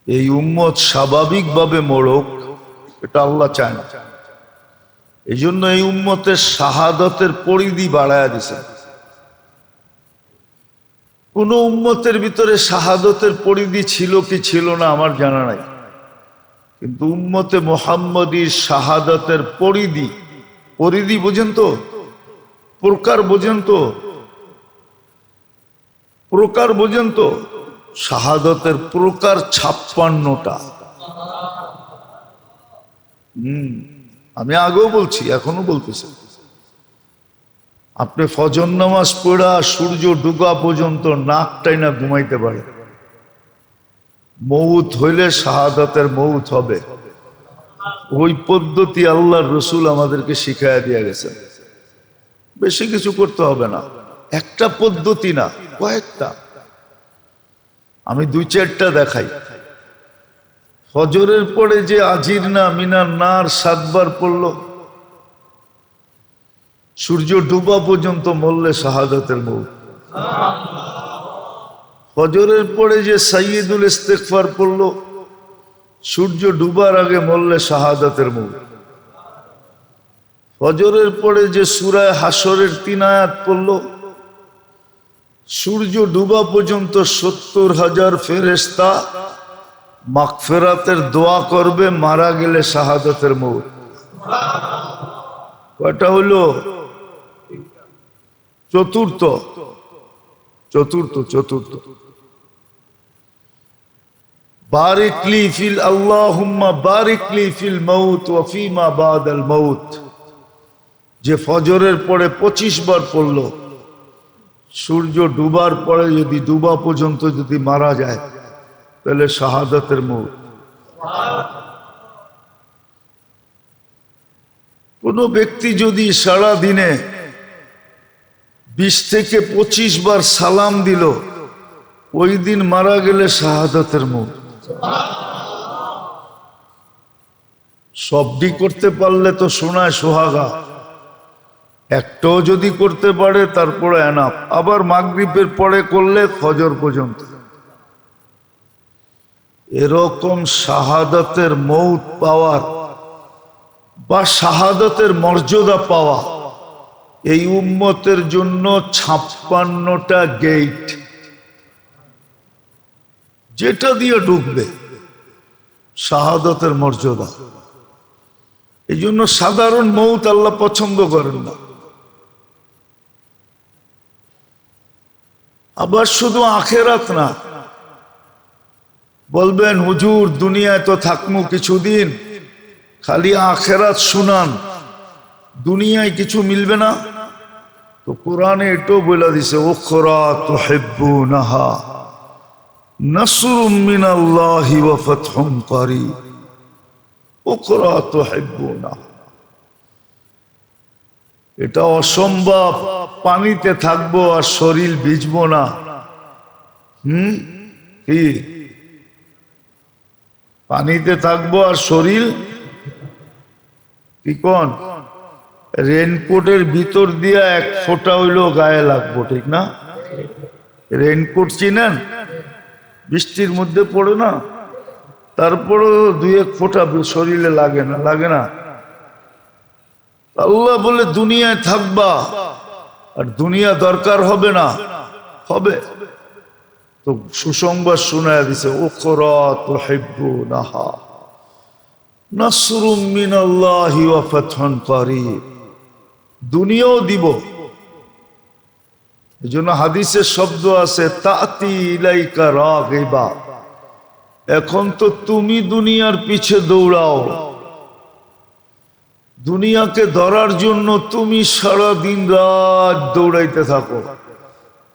এই উম্মত স্বাভাবিকভাবে মরক, এটা আল্লাহ চায় না। এই জন্য এই উম্মতের শাহাদতের পরিধি বাড়ায়া দিছে। কোন উম্মতের ভিতরে শাহাদতের পরিধি ছিল কি ছিল না আমার জানা নাই, কিন্তু উম্মতে মুহাম্মদীর শাহাদতের পরিধি, পরিধি বোঝেন তো, প্রকার বোঝেন তো, প্রকার বোঝেন তো, শাহাদতের প্রকার 56টা। আমি আগেও বলছি, এখনো বলতেছি। আপনি ফজর নামাজ পড়া সূর্য ডুবা পর্যন্ত নাক টাইনা ঘুমাইতে পারে, মউত হইলে শাহাদাতের মউত হবে। ওই পদ্ধতি আল্লাহর রসুল আমাদেরকে শিখাইয়া দিয়ে গেছেন। বেশি কিছু করতে হবে না, একটা পদ্ধতি না, কয়েকটা। আমি 2-4টা দেখাই। ফজরের পরে যে আজির না মিনার নার 7 বার পড়ল, সূর্য ডুবা পর্যন্ত মরলে শাহাদাতের মউত। ফজরের পরে যে সাইয়্যিদুল ইস্তিগফার পড়ল, সূর্য ডুবার আগে মরলে শাহাদাতের মউত। ফজরের পরে যে সূরা হাসরের 3 আয়াত পড়ল, সূর্য ডুবা পর্যন্ত 70,000 ফেরেশতা মাগফিরাতের দোয়া করবে, মারা গেলে শাহাদাতের মউত। কয়টা হলো? চতুর্থ। বারিকলি ফিল আল্লাহুম্মা বারিকলি ফিল মাউত ওয়া ফিমা বাদাল মাউত, যে ফজরের পরে 25 বার পড়ল, সূর্য ডুবার পরে যদি ডুবা পর্যন্ত যদি মারা যায় তাহলে শাহাদাতের মউত। কোন ব্যক্তি যদি সারা দিনে 20 থেকে 25 বার সালাম দিল, ওই দিন মারা গেলে শাহাদাতের মউত। সবটি করতে পারলে তো সোনায় সোহাগা, একটাও যদি করতে পারে তারপরে এনাফ। আবার মাগরিবের পরে করলে ফজর পর্যন্ত। এরকম শাহাদাতের মউত পাওয়ার বা শাহাদাতের মর্যাদা পাওয়া এই উম্মতের জন্য 56টা গেট, যেটা দিয়ে ঢুকবে শাহাদাতের মর্যাদা। এই জন্য সাধারণ মউত আল্লাহ পছন্দ করেন না। আবার শুধু আখেরাত না, বলবেন হুজুর দুনিয়ায় তো থাকমু কিছুদিন, খালি আখেরাত শুনান, দুনিয়ায় কিছু মিলবে না। তো কোরআনে এটাও বলে দিছে, উখরা তুহিব্বুনাহা নাসরুম মিনাল্লাহি ওয়া ফাতহুন করিব, উখরা তুহিব্বুনাহা। এটা অসম্ভব, পানিতে থাকবো আর শরীর ভিজবো না। কি? পানিতে থাকবো আর শরীর কি? কোন রেনকোটের ভিতর দিয়ে 1 ফোঁটা হইলো গায়ে লাগবো, ঠিক না? রেনকোট চিনেন? বৃষ্টির মধ্যে পড়ে না, তারপরও 2-1 ফোঁটা শরীরে লাগে না, লাগে না? আল্লাহ বলে দুনিয়ায় থাকবা আর দুনিয়া দরকার হবে না, হবে। তো সুসংবাদ শোনায় দিছে, উখরা তুহিব্বুনাহা নাসরুম মিনাল্লাহি ওয়া ফাতহুন করিব, দুনিয়াও দিব। এজন্য হাদিসের শব্দ আছে, তাতি ইলাইকা রাগিবা। এখন তো তুমি দুনিয়ার পিছে দৌড়াও, দুনিয়াকে ধরার জন্য তুমি সারা দিন রাত দৌড়াইতে থাকো।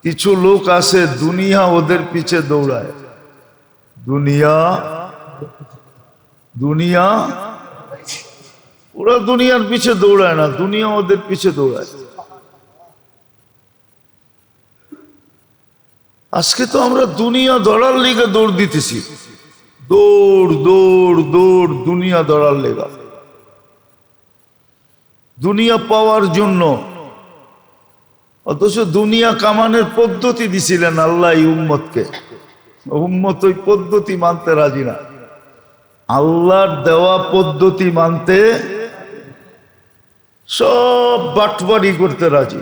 কিছু লোক আছে দুনিয়া ওদের পিছে দৌড়ায়। দুনিয়া দুনিয়া ওরা দুনিয়ার পিছে দৌড়ায় না, দুনিয়া ওদের পিছে দৌড়ায়। আজকে তো আমরা দুনিয়া ধরার লেগে দৌড় দিতেছি, দৌড় দৌড় দৌড়, দুনিয়া ধরার লেগা, দুনিয়া পাওয়ার জন্য। অথচ দুনিয়া কামানের পদ্ধতি দিছিলেন আল্লাহ এই উম্মতকে। উম্মত ওই পদ্ধতি মানতে রাজি না, আল্লাহর দেওয়া পদ্ধতি মানতে সব বাটপাড়ি করতে রাজি।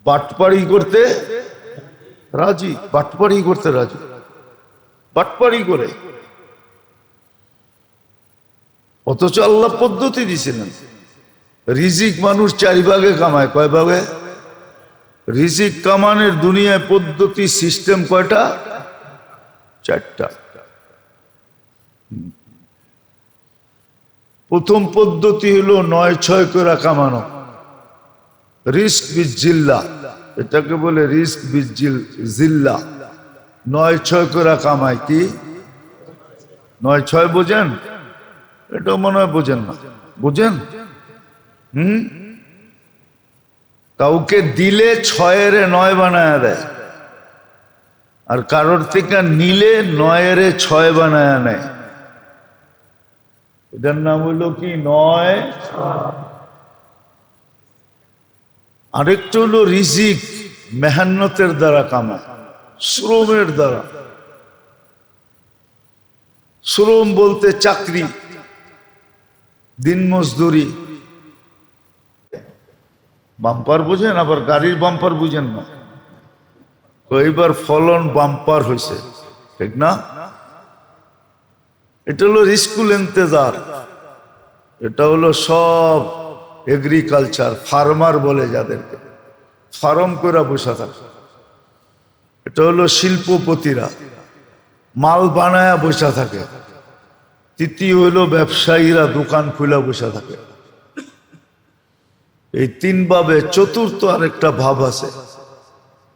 বাটপাড়ি করতে রাজি, বাটপাড়ি করতে রাজি, বাটপাড়ি করে। অথচ আল্লাহ পদ্ধতি দিছিলেন, রিজিক মানুষ 4 ভাগে কামায়। কয় ভাগে? রিজিক কামানের দুনিয়ায় পদ্ধতি সিস্টেম কয়টা? 4টা। প্রথম পদ্ধতি হলো 9-6 করে কামানো, রিস্ক বিজ জিল্লা, এটাকে বলে রিস্ক বিজ জিল্লা। 9-6 করে কামায়। কি 9-6 বোঝেন? এটা মনে হয় বোঝেন না। বুঝেন? কাউকে দিলে 6-এর 9 বানায় দেয়, আর কারোর থেকে নিলে 9-এর 6 বানায় নেয়। এটার নাম হইল কি 9। আরেকটা হলো রিজিক মেহনতের দ্বারা কামায়, শ্রমের দ্বারা। শ্রম বলতে চাকরি, দিন মজদুরি। বাম্পার বুঝেন, আবার গাড়ির বাম্পার বুঝেন না। এইবার ফলন বাম্পার হয়েছে, ঠিক না? এটা হলো রিস্কুল ইন্তেজার। এটা হলো সব এগ্রিকালচার, ফার্মার বলে যাদেরকে, ফার্ম করে বসে থাকে। এটা হলো শিল্পপতিরা, মাল বানায়া বসে থাকে। তৃতীয় হলো ব্যবসায়ীরা, দোকান খুলে বসে থাকে। এই 3 ভাবে চতুর্থ আরেকটা ভাব আছে,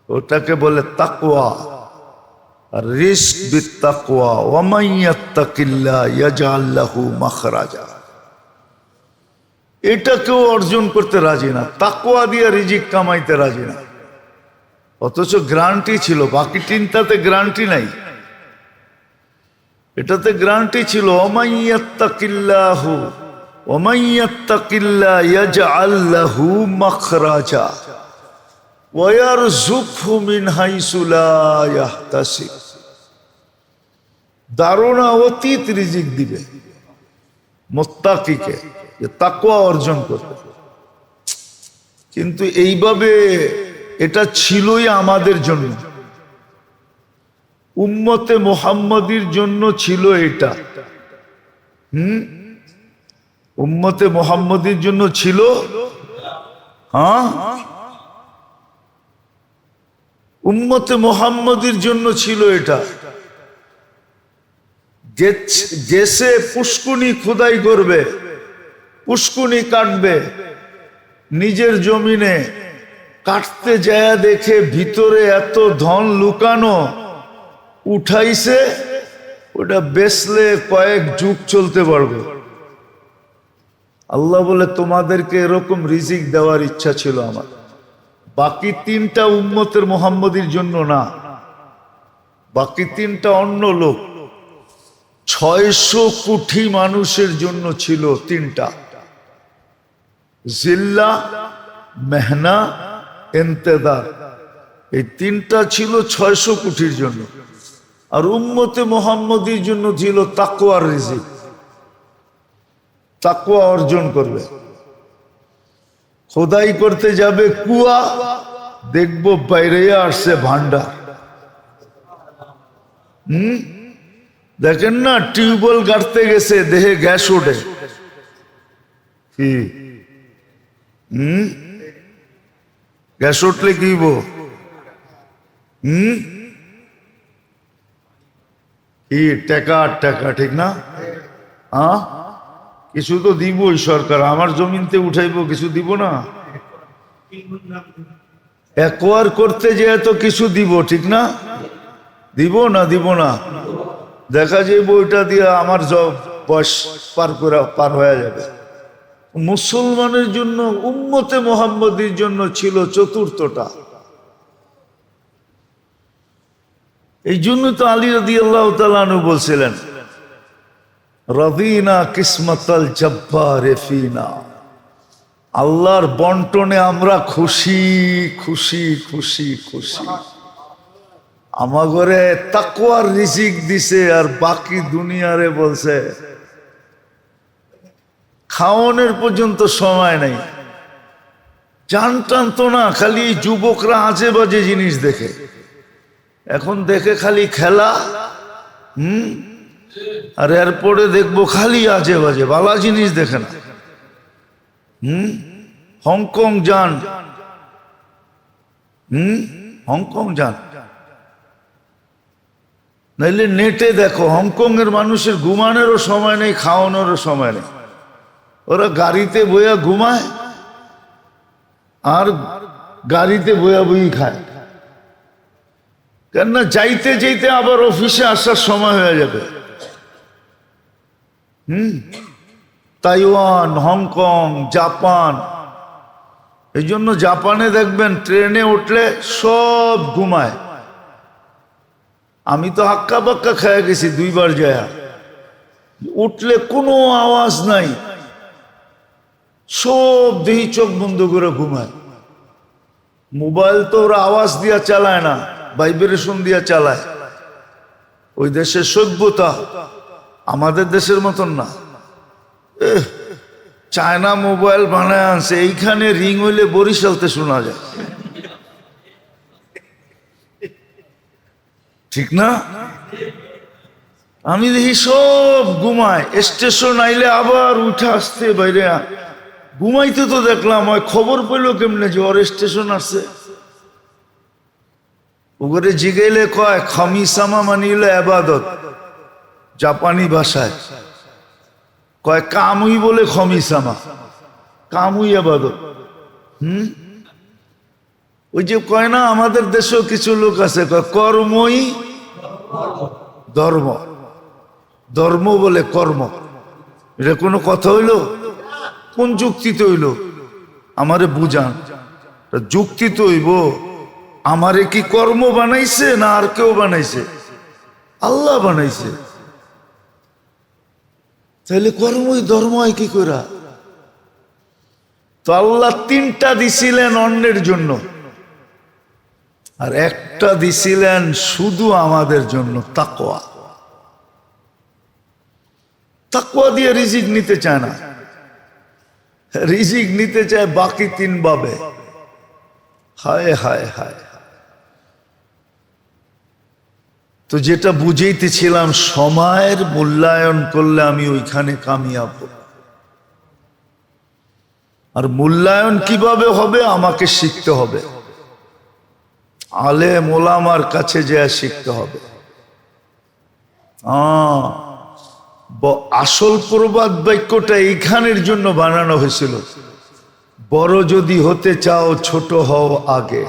ওটাকে বলে তাকওয়া। আর রিস্ক বিত্তাকওয়া, ওয়া মান ইয়াত্তাকিল্লাহ ইয়াজআল লাহু মাখরাজা। এটা কেউ অর্জন করতে রাজি না, তাকওয়া দিয়ে রিজিক কামাইতে রাজি না। অথচ গ্যারান্টি ছিল, বাকি 3টাতে গ্যারান্টি নাই, এটাতে গ্যারান্টি ছিল। ওয়া মান ইয়াত্তাকিল্লাহু ওয়া মান ইয়াত্তাকিল্লাহ ইয়াজআল লাহু মাখরাজা ওয়া ইয়ারযুকহু মিন হাইসু লা ইয়াহতাসিব। ধারণা অতীত রিজিক দিবে মুত্তাকিকে, যে তাকওয়া অর্জন করবে। কিন্তু এইভাবে এটা ছিলই আমাদের জন্য, উম্মতে মুহাম্মাদির জন্য ছিল এটা। উম্মতে মুহাম্মাদির জন্য ছিল। হ্যাঁ, উম্মতে মুহাম্মাদির জন্য ছিল এটা। জেসে পুষ্কুনি খোদাই করবে, পুষ্কুনি কাটবে, নিজের জমিনে কাটতে যায় দেখে ভিতরে এত ধন লুকানো, উঠাইছে, ওটা বেচলে কয়েক যুগ চলতে পারবে। আল্লাহ বলে তোমাদেরকে এরকম রিজিক দেওয়ার ইচ্ছা ছিল আমার। বাকি 3টা উম্মতের মুহাম্মাদির জন্য না, বাকি 3টা অন্য লোক। 600 কোটি মানুষের জন্য ছিল 3টা, জিল্লা, মেহনা, ইন্তেদার। এই 3টা ছিল 600 কোটির জন্য। আর উম্মতে মুহাম্মাদির জন্য ছিল তাকওয়ার রিজিক, তাকওয়া অর্জন করবে। খোদাই করতে যাবে কুয়া, দেখবো বাইরে আসছে ভান্ডার। দেখেন না, টিউবওয়েল গাড়তে গেছে, দেহে গ্যাস ওঠে। কি গ্যাস উঠলে কি কি টাকা টাকা, ঠিক না? হ্যাঁ, কিছু তো দিবই সরকার। আমার জমিনতে উঠাইবো, কিছু দিব না? একোয়ার করতে যেয়ে তো কিছু দিব, ঠিক না? দিব না? দিব না? দেখা যাবে ওইটা দিয়ে আমার বয়স পার হয়ে যাবে। মুসলমানের জন্য, উম্মতে মুহাম্মাদির জন্য ছিল 4টা। এই জন্য তো আলী রাদিয়াল্লাহু তাআলা আনহু বলছিলেন, রাদিনা কিসমাতাল জব্বারে ফিনা। আল্লাহর বন্টনে আমরা খুশি খুশি খুশি খুশি। আমাগরে তাকওয়ার রিজিক দিছে, আর বাকি দুনিয়ারে বলছে খাওয়ানোর পর্যন্ত সময় নাই। জান টান তো না, খালি যুবকরা আজে বাজে জিনিস দেখে, এখন দেখে খালি খেলা, আর এরপরে দেখবো খালি আজে বাজে, ভালো জিনিস দেখে না। হংকং যান, হংকং যান, নাইলে নেটে দেখো, হংকং এর মানুষের ঘুমানোরও সময় নেই, খাওয়ানোরও সময় নেই। ওরা গাড়িতে বইয়া ঘুমায় আর গাড়িতে বইয়া বই খায়, কেননা যাইতে যাইতে আবার অফিসে আসার সময় হয়ে যাবে। তাইওয়ান, হংকং, জাপান, এই জন্য জাপানে দেখবেন ট্রেনে উঠলে সব ঘুমায়। আমি তো হাক্কা বাক্কা খেয়ে গেছি 2 বার যায়, উঠলে কোনো আওয়াজ নাই, সব দেহি চোখ বন্ধ করে ঘুমায়। মোবাইল তো ওরা আওয়াজ দিয়া চালায় না, ভাইব্রেশন দিয়া চালায়। ওই দেশের সভ্যতা আমাদের দেশের মতন না। চায়না মোবাইল বানায় আনছে, এইখানে রিং হইলে বরিশালতে শোনা যায়, ঠিক না? আমি দেখি সব ঘুমায়, স্টেশন আইলে আবার উঠে আসতে বাইরে ঘুমাইতে। তো দেখলাম ওই খবর পেলো কেমনে যে ওর স্টেশন আসছে। ওগুলো জিগাইলে কয় খামিসামা মানে হলো আবাদত, জাপানি ভাষায় কয় কামুই বলে খমিসামা, কামুই আবাদত। ওই যে কয় না, আমাদের দেশেও কিছু লোক আছে কয় কর্মই ধর্ম, ধর্ম বলে কর্ম। এটা কোনো কথা হইল? কোন যুক্তিতে হইল? আমারে বুঝান, যুক্তিতে হইব। আমারে কি কর্ম বানাইছে না আর কেউ বানাইছে? আল্লাহ বানাইছে। তাহলে কর্মই ধর্ম হয় কি করে? তো আল্লাহ 3টা দিছিলেন অন্যের জন্য, আর একটা দিছিলেন শুধু আমাদের জন্য, তাকওয়া। তাকওয়া দিয়ে রিজিক নিতে চায় না, রিজিক নিতে চায় বাকি 3 ভাবে। হায় হায় হায়। তো যেটা বুঝাইতেছিলাম, সময়ের মূল্যায়ন করলে আমি ওইখানে কামিয়াব। আর মূল্যায়ন কিভাবে হবে? আমাকে শিখতে হবে, আলেম ওলামার কাছে যেয়ে শিখতে হবে। আসল প্রবাদ বাক্যটা এইখানের জন্য বানানো হয়েছিল, বড় যদি হতে চাও ছোট হও আগে।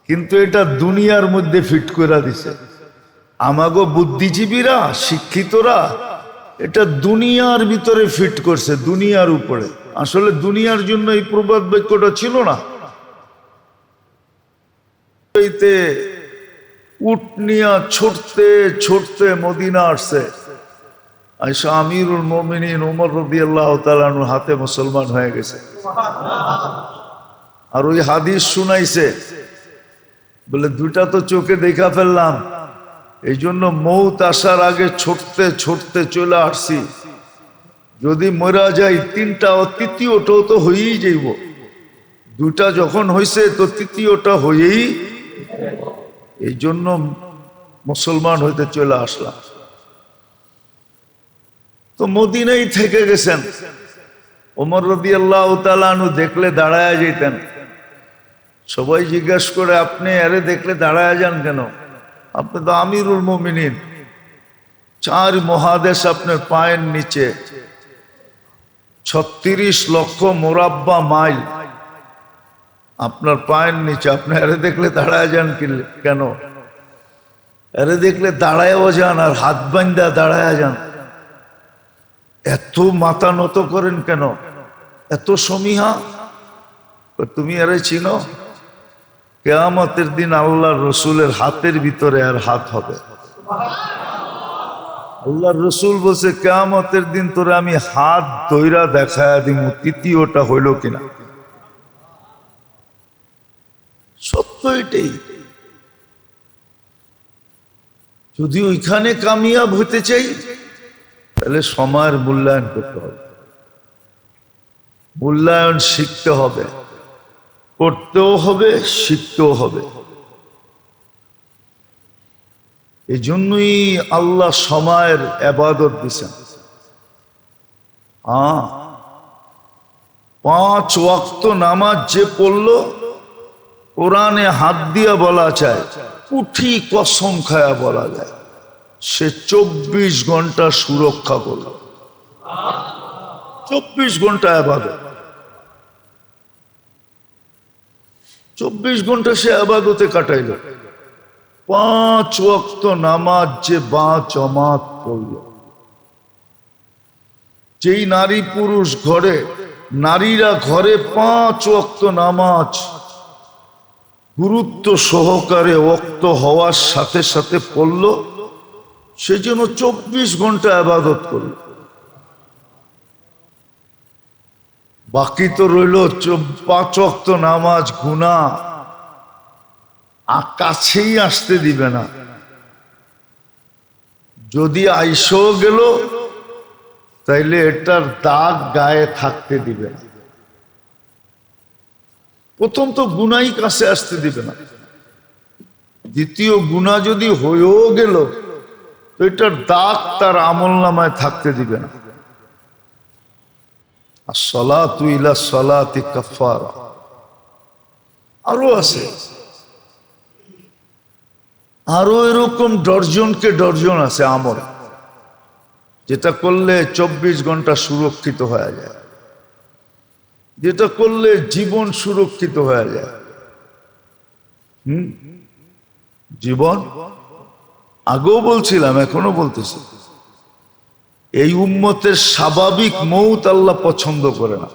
কিন্তু এটা দুনিয়ার মধ্যে ফিট করে দিছে আমাগো বুদ্ধিজীবীরা, শিক্ষিতরা। এটা দুনিয়ার ভিতরে ফিট করছে, দুনিয়ার উপরে। আসলে দুনিয়ার জন্য এই প্রবাদ বাক্যটা ছিল না। উট নিয়া ছুটতে ছুটতে মদিনা আসছে, আয়েশা আমিরুল মুমিনিন ওমর রাদিয়াল্লাহু তাআলা আনহুর হাতে মুসলমান হয়ে গেছে। আর ওই হাদিস শুনাইছে, বলে 2টা তো চোখে দেখা ফেললাম, এই জন্য মৌত আসার আগে ছুটতে ছুটতে চলে আসছি। যদি মরা যাই 3টা, ও 3য়টাও তো হয়েই যাইব। 2টা যখন হয়েছে তো 3য়টা হয়েই, এই জন্য মুসলমান হইতে চলে আসলাম। তো মদিনায় থেকে গেছেন। ওমর রাদিয়াল্লাহু তাআলা আনহু দেখলে দাঁড়ায় যেতেন। সবাই জিজ্ঞাসা করে, আপনি আরে দেখলে দাঁড়ায় যান কেন? আপনি তো আমিরুল মুমিনিন, 4 মহাদেশ আপনার পায়ের নিচে, 36 লক্ষ মুরাব্বা মাইল আপনার পায়ের নিচে, আপনি আরে দেখলে দাঁড়ায় যান কেন? আরে দেখলে দাঁড়ায়ও যান আর হাত বান্ধা দাঁড়ায় যান। এত মাথা নত করেন কেন? এত সমীহা? তুমি আরে চিনো, কিয়ামতের দিন আল্লাহর রসুলের হাতের ভিতরে আর হাত হবে। আল্লাহর রসুল বলছে, কিয়ামতের দিন তোরে আমি হাত ধইরা দেখায়া দিব 3য়টা হইল কিনা। সত্য এটাই। যদি ওইখানে কামিয়াব হতে চাই তাহলে সময়ের মূল্যায়ন করতে হবে, মূল্যায়ন শিখতে হবে, করতেও হবে, শিখতেও হবে। এই জন্যই আল্লাহ সময়ের ইবাদত দিয়েছেন। 5 ওয়াক্ত নামাজ যে পড়লো, কোরআনে হাত দিয়া বলা যায়, উঠি কসম খায়া বলা যায়, সে 24 ঘন্টা সুরক্ষা করল। 24 ঘন্টা ইবাদত, 24 ঘন্টা সে ইবাদতে কাটাইল। 5 ওয়াক্ত নামাজ যে বা জামাত পড়ল। যেই নারী পুরুষ ঘরে, নারীরা ঘরে 5 ওয়াক্ত নামাজ গুরুত্ব সহকারে ওয়াক্ত হওয়ার সাথে সাথে পড়ল, সে যেন 24 ঘন্টা ইবাদত করল। বাকি তো রইল 5 ওয়াক্ত নামাজ, গুনাহ কাছেই আসতে দিবে না। যদি আইসও গেল তাইলে এটার দাগ গায়ে থাকতে দিবে না। প্রথম তো গুনাই কাছে আসতে দিবে না, দ্বিতীয় গুনাহ যদি হয়েও গেল তো এটার দাগ তার আমলনামায় থাকতে দিবে না। আসসালাতু ইলা সালাতি কাফারা, আরো আছে, আরো এরকম ডর্জনকে ডর্জন আছে আমল, যেটা করলে 24 ঘন্টা সুরক্ষিত হয়ে যায়, যেটা করলে জীবন সুরক্ষিত হয়ে যায়। জীবন আগেও বলছিলাম, এখনো বলতেছি, এই উম্মতের স্বাভাবিক মৌত আল্লাহ পছন্দ করে না।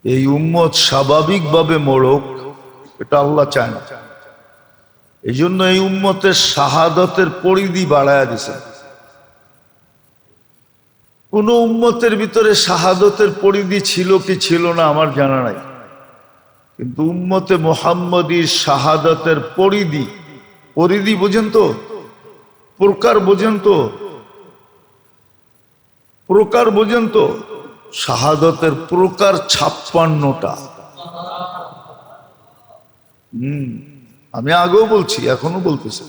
এই উম্মত স্বাভাবিকভাবে মরুক, এটা আল্লাহ চায় না। এই জন্য এই উম্মতের শাহাদতের পরিধি বাড়ায়া দিছে। কোন উম্মতের ভিতরে শাহাদতের পরিধি ছিল কি ছিল না আমার জানা নাই, কিন্তু উম্মতে মুহাম্মদীর শাহাদতের পরিধি, পরিধি বোঝেন তো, প্রকার বোঝেন তো, প্রকার বোঝেন তো, শাহাদতের প্রকার 56টা। আমি আগেও বলছি, এখনো বলতেছি,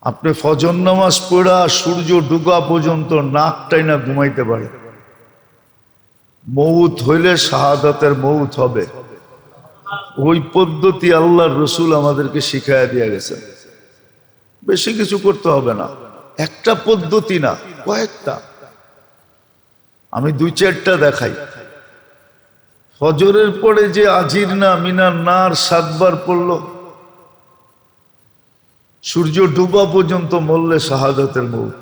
আপনি ফজর নামাজ পড়া সূর্য ডুবা পর্যন্ত নাক টাইনা ঘুমাইতে পারে, মৌত হইলে শাহাদাতের মৌত হবে। ওই পদ্ধতি আল্লাহর রসুল আমাদেরকে শিখাইয়া দিয়ে গেছেন। বেশি কিছু করতে হবে না, একটা পদ্ধতি না, কয়েকটা। আমি 2-4টা দেখাই। ফজরের পরে যে আজির না মিনার নার 7 বার পড়লো, সূর্য ডুবা পর্যন্ত মরলে শাহাদাতের মৌত।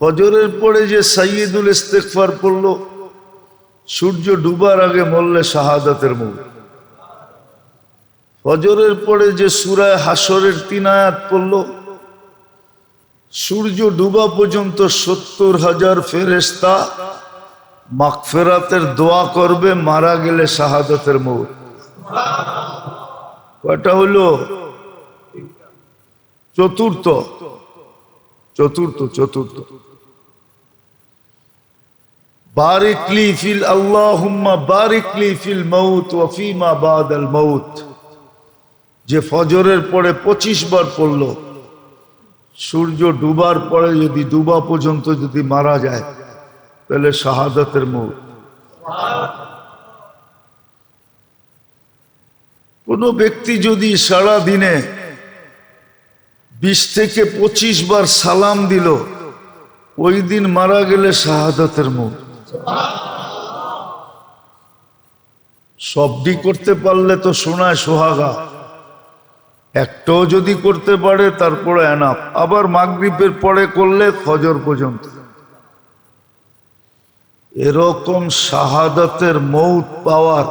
ফজরের পরে যে সাইয়্যিদুল ইস্তিগফার পড়লো, সূর্য ডুবার আগে মরলে শাহাদাতের মৌত। ফজরের পরে যে সূরা হাসরের 3 আয়াত পড়লো, সূর্য ডুবা পর্যন্ত 70,000 ফেরেশতা মাগফিরাতের দোয়া করবে, মারা গেলে শাহাদাতের মৌত। কয়টা হলো? চতুর্থ। বারিকলি ফিল আল্লাহুম্মা বারিকলি ফিল মাউত ওয়া ফিমা বাদাল মাউত, যে ফজরের পরে 25 বার পড়লো, সূর্য ডুবার পরে যদি ডুবা পর্যন্ত যদি মারা যায় তাহলে শাহাদাতের মৌত। কোন ব্যক্তি যদি সারা দিনে 20 থেকে 25 বার সালাম দিল, ওই দিন মারা গেলে শাহাদাতের মৌত। সবটি করতে পারলে তো সোনায় সোহাগা, একটাও যদি করতে পারে তারপরে এনাফ। আবার মাগরিবের পরে করলে ফজর পর্যন্ত। এরকম শাহাদাতের মৌত পাওয়ার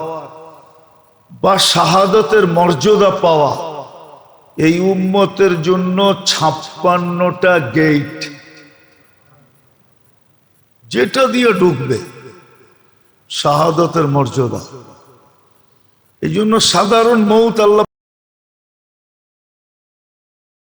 বা শাহাদাতের মর্যাদা পাওয়া এই উম্মতের জন্য 56টা গেট, যেটা দিয়ে ঢুকবে শাহাদাতের মর্যাদা। এই জন্য সাধারণ মৌত আল্লাহ